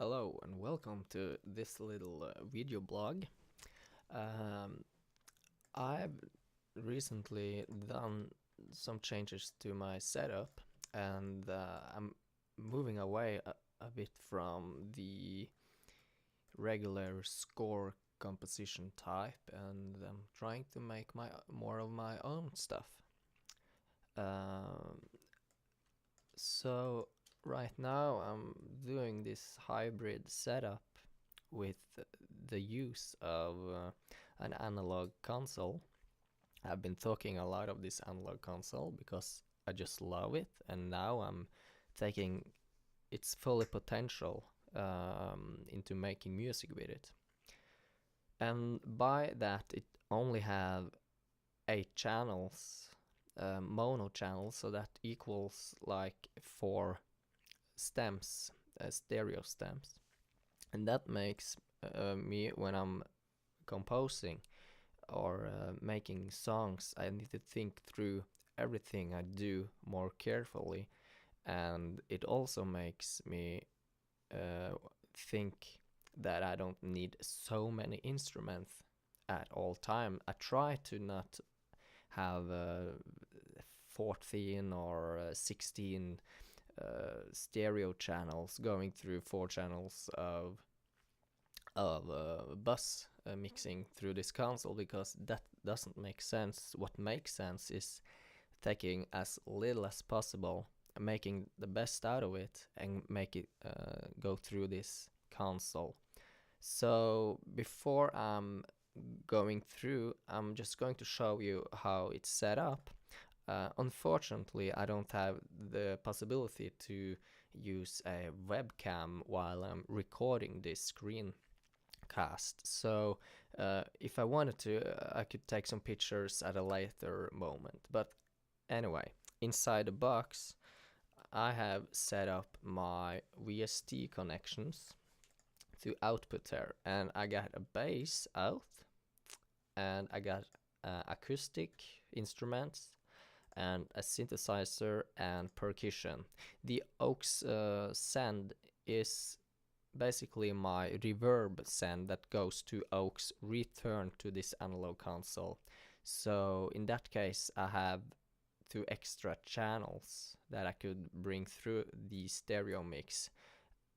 Hello and welcome to this little video blog. Um, I've recently done some changes to my setup and I'm moving away a bit from the regular score composition type, and I'm trying to make more of my own stuff. Um, so right now I'm doing this hybrid setup with the use of an analog console. I've been talking a lot of this analog console because I just love it, and now I'm taking its full potential into making music with it. And by that, it only have 8 channels, mono channels, so that equals like 4 stems, stereo stems. And that makes me, when I'm composing or making songs, I need to think through everything I do more carefully, and it also makes me think that I don't need so many instruments at all time. I try to not have 14 or 16 stereo channels going through 4 channels of bus mixing through this console, because that doesn't make sense. What makes sense is taking as little as possible, making the best out of it, and make it go through this console. So before I'm going through, I'm just going to show you how it's set up. Unfortunately, I don't have the possibility to use a webcam while I'm recording this screen cast. So if I wanted to, I could take some pictures at a later moment. But anyway, inside the box, I have set up my VST connections to output there, and I got a bass out, and I got acoustic instruments and a synthesizer and percussion. The aux send is basically my reverb send that goes to aux return to this analog console. So in that case, I have 2 extra channels that I could bring through the stereo mix,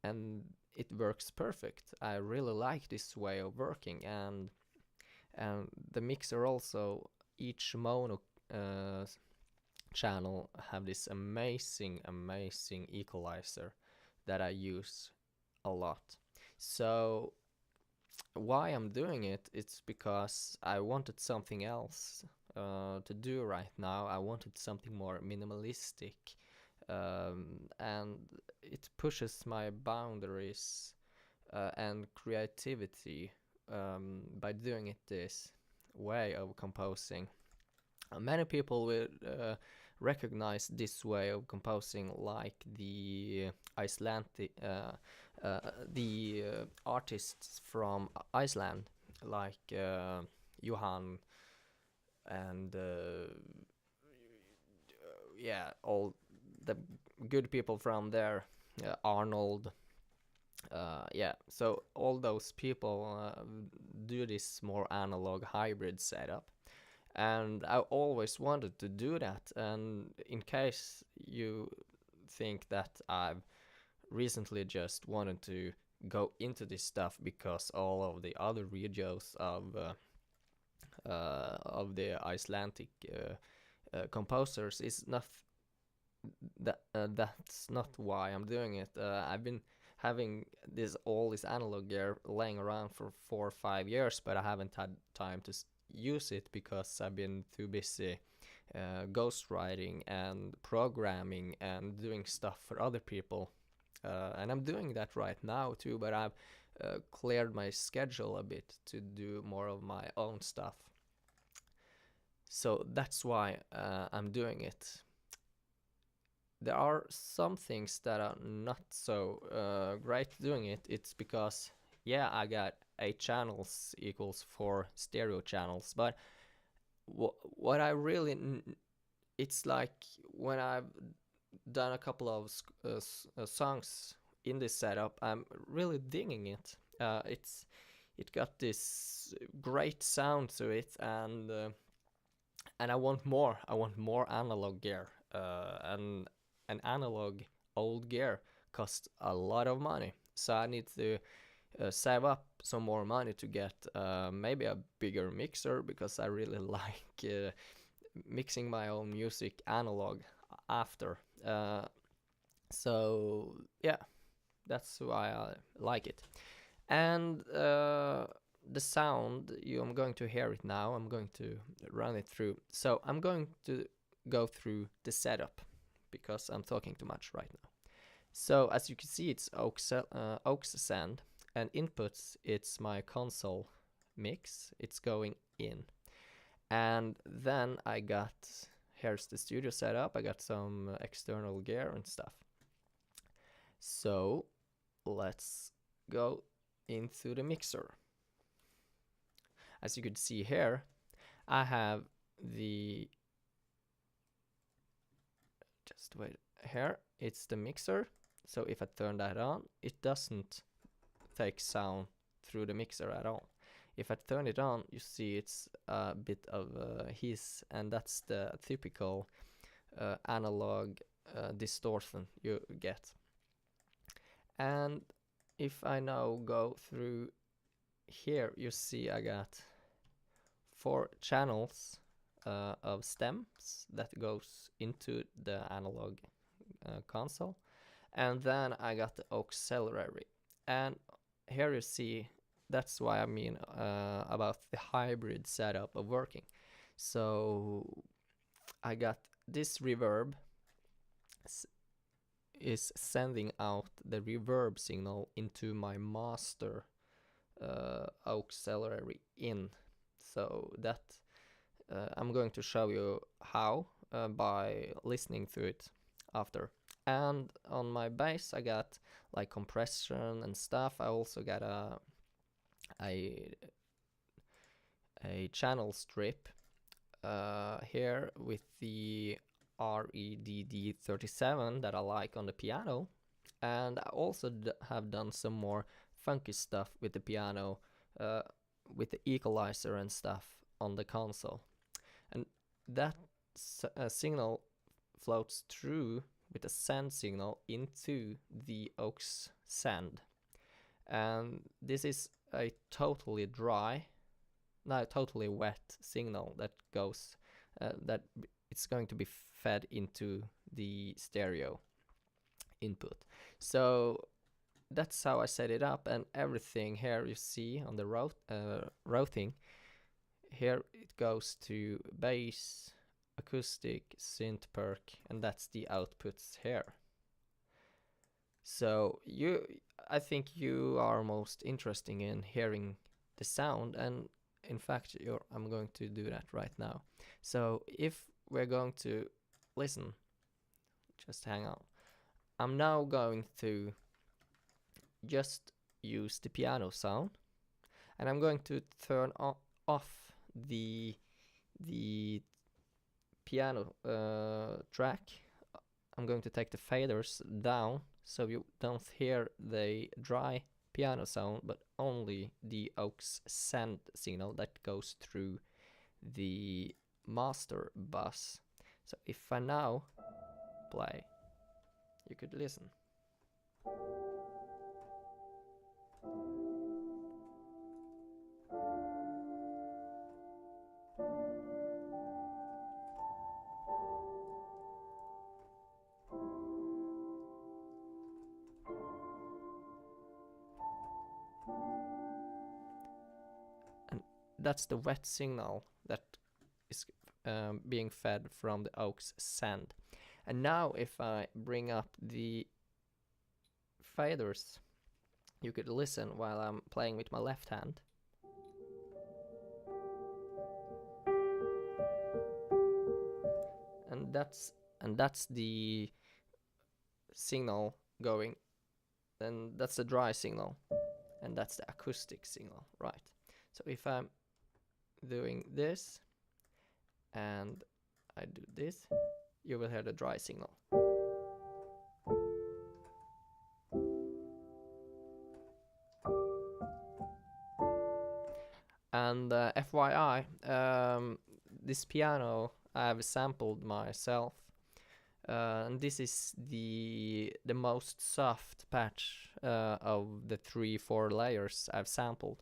and it works perfect. I really like this way of working, and the mixer also, each mono channel have this amazing equalizer that I use a lot. So why I'm doing it, it's because I wanted something else to do right now. I wanted something more minimalistic, and it pushes my boundaries and creativity by doing it this way of composing. Many people will recognize this way of composing, like the Icelandic, the artists from Iceland, like Johan and yeah, all the good people from there, Arnold. Yeah, so all those people do this more analog hybrid setup, and I always wanted to do that. And in case you think that I've recently just wanted to go into this stuff because all of the other videos of the Icelandic composers is not that's not why I'm doing it. I've been having all this analog gear laying around for 4 or 5 years, but I haven't had time to use it because I've been too busy ghostwriting and programming and doing stuff for other people. And I'm doing that right now too, but I've cleared my schedule a bit to do more of my own stuff. So that's why I'm doing it. There are some things that are not so great doing it. It's because, yeah, I got 8 channels equals 4 stereo channels, but what I really it's like when I've done a couple of songs in this setup. I'm really digging it. It got this great sound to it, and I want more. I want more analog gear. And an analog old gear costs a lot of money, so I need to save up some more money to get maybe a bigger mixer, because I really like mixing my own music analog after. So yeah, that's why I like it. And the sound, I'm going to hear it now. I'm going to run it through. So I'm going to go through the setup because I'm talking too much right now. So as you can see, it's aux send, and inputs, it's my console mix. It's going in. And then I got, here's the studio setup. I got some external gear and stuff. So let's go into the mixer. As you could see here, I have the, just wait, here, it's the mixer. So if I turn that on, it doesn't take sound through the mixer at all. If I turn it on, you see it's a bit of hiss, and that's the typical analog distortion you get. And if I now go through here, you see I got 4 channels of stems that goes into the analog console, and then I got the auxiliary. And here you see, that's why I mean about the hybrid setup of working. So I got this reverb is sending out the reverb signal into my master auxiliary in. So that I'm going to show you how by listening to it after. And on my bass I got like compression and stuff. I also got a channel strip here with the REDD37 that I like on the piano, and I also have done some more funky stuff with the piano with the equalizer and stuff on the console, and that signal floats through with a send signal into the aux send. And this is a totally wet signal that goes that it's going to be fed into the stereo input. So that's how I set it up, and everything here you see on the routing here, it goes to bass, acoustic, synth, perk, and that's the outputs here. So I think you are most interested in hearing the sound, and in fact I'm going to do that right now. So if we're going to listen, just hang on. I'm now going to just use the piano sound, and I'm going to turn off the piano track. I'm going to take the faders down so you don't hear the dry piano sound, but only the aux send signal that goes through the master bus. So if I now play, you could listen. And that's the wet signal that is being fed from the aux send. And now if I bring up the faders, you could listen while I'm playing with my left hand. And that's the signal going, and that's the dry signal, and that's the acoustic signal, right? So if I'm doing this and I do this, you will hear the dry signal. And FYI, this piano I've sampled myself, and this is the most soft patch of the 3-4 layers I've sampled,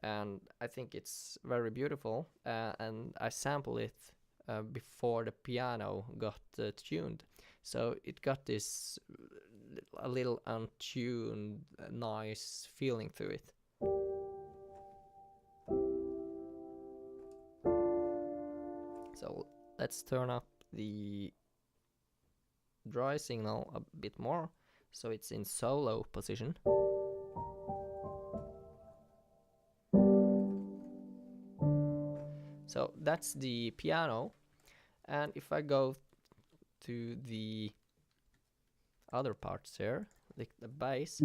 and I think it's very beautiful. And I sampled it before the piano got tuned, so it got this a little untuned, nice feeling to it. So let's turn up the dry signal a bit more, so it's in solo position. So that's the piano, and if I go to the other parts here, like the bass,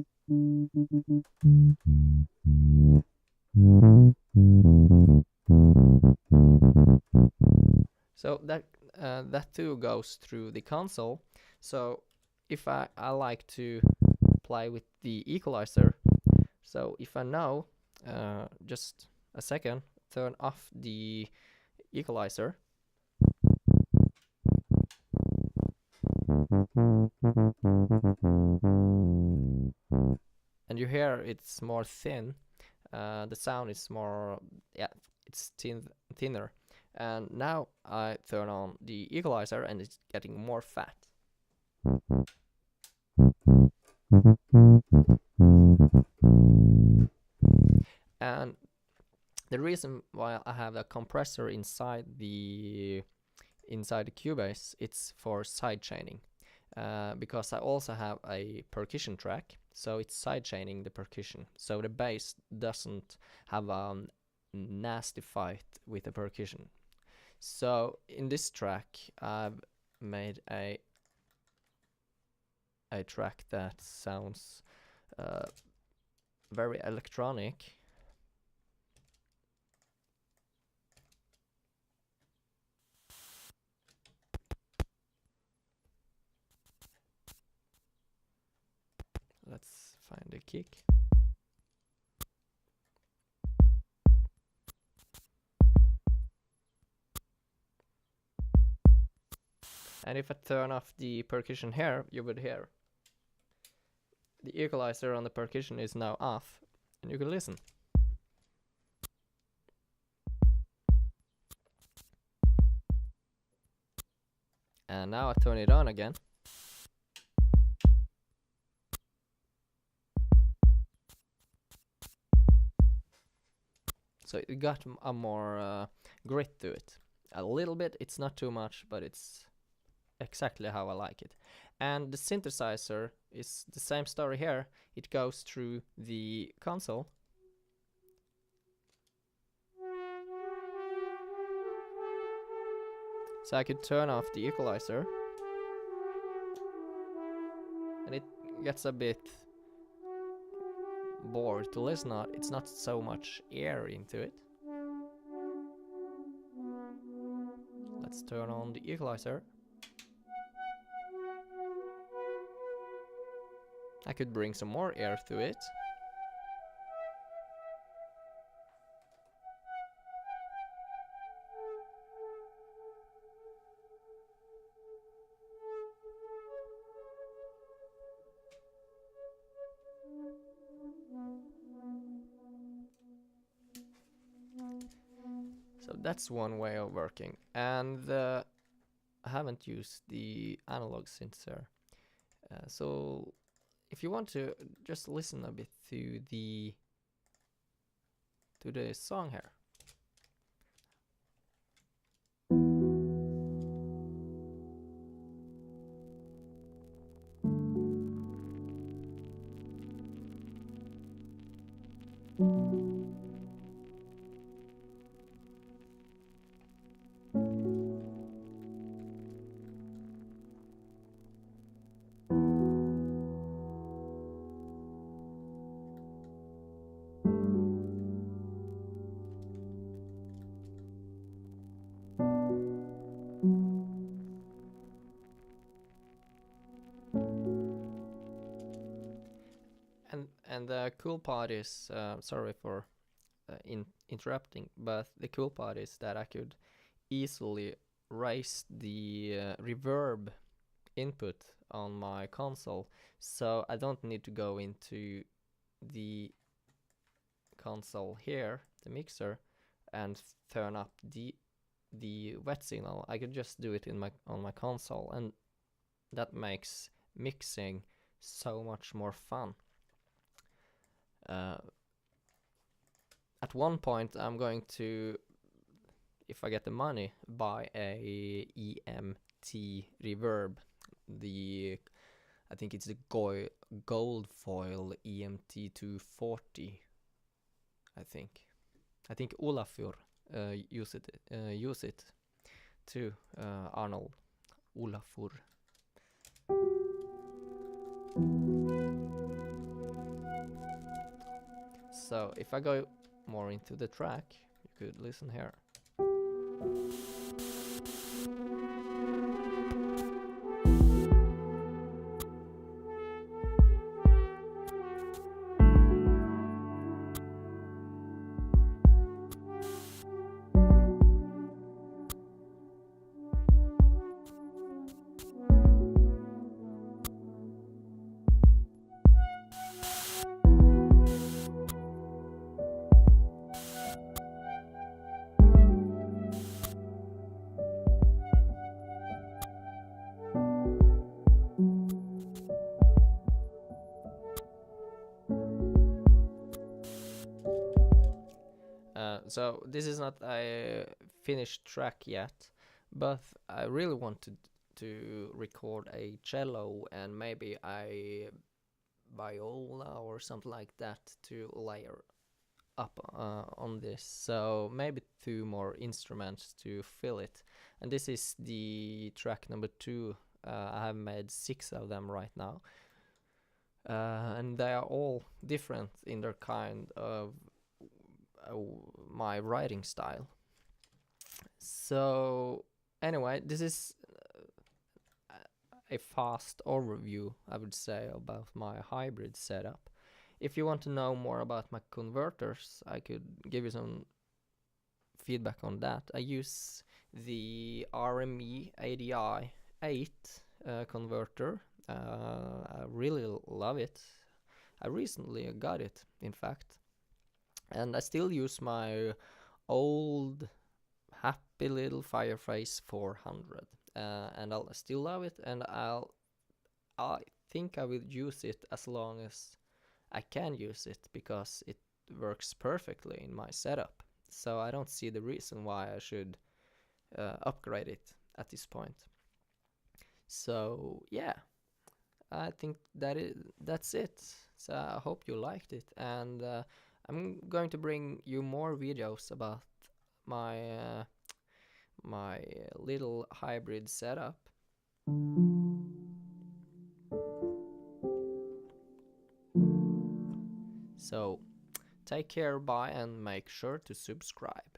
so that too goes through the console. So if I like to play with the equalizer, so if I now just a second turn off the equalizer, and you hear it's more thin, the sound is more, yeah, it's thinner. And now I turn on the equalizer and it's getting more fat. And the reason why I have a compressor inside the Cubase, it's for side chaining, because I also have a percussion track, so it's side chaining the percussion, so the bass doesn't have a nasty fight with the percussion. So in this track I've made a track that sounds very electronic. Let's find a kick. And if I turn off the percussion here, you would hear the equalizer on the percussion is now off, and you can listen. And now I turn it on again. So it got a more grit to it. A little bit, it's not too much, but it's exactly how I like it. And the synthesizer is the same story here. It goes through the console. So I could turn off the equalizer, and it gets a bit bored to listen on. It's not so much air into it. Let's turn on the equalizer. I could bring some more air to it. So that's one way of working, and I haven't used the analog synths there. So if you want to just listen a bit to the song here. And the cool part is, sorry for interrupting. But the cool part is that I could easily raise the reverb input on my console, so I don't need to go into the console here, the mixer, and turn up the wet signal. I could just do it on my console, and that makes mixing so much more fun. At one point I'm going to, if I get the money, buy a EMT reverb. I think it's the gold foil EMT 240. I think Olafur use it too. Arnold Olafur. So if I go more into the track, you could listen here. So this is not a finished track yet, but I really wanted to record a cello and maybe a viola or something like that to layer up on this. So maybe 2 more instruments to fill it. And this is the track number 2. I have made 6 of them right now. And they are all different in their kind of my writing style. So anyway, this is a fast overview, I would say, about my hybrid setup. If you want to know more about my converters, I could give you some feedback on that. I use the RME ADI 8 converter. I really love it. I recently got it, in fact. And I still use my old happy little Fireface 400, and I'll still love it, and I think I will use it as long as I can use it, because it works perfectly in my setup. So I don't see the reason why I should upgrade it at this point. So yeah, I think that's it. So I hope you liked it, and I'm going to bring you more videos about my my little hybrid setup. So take care, bye, and make sure to subscribe.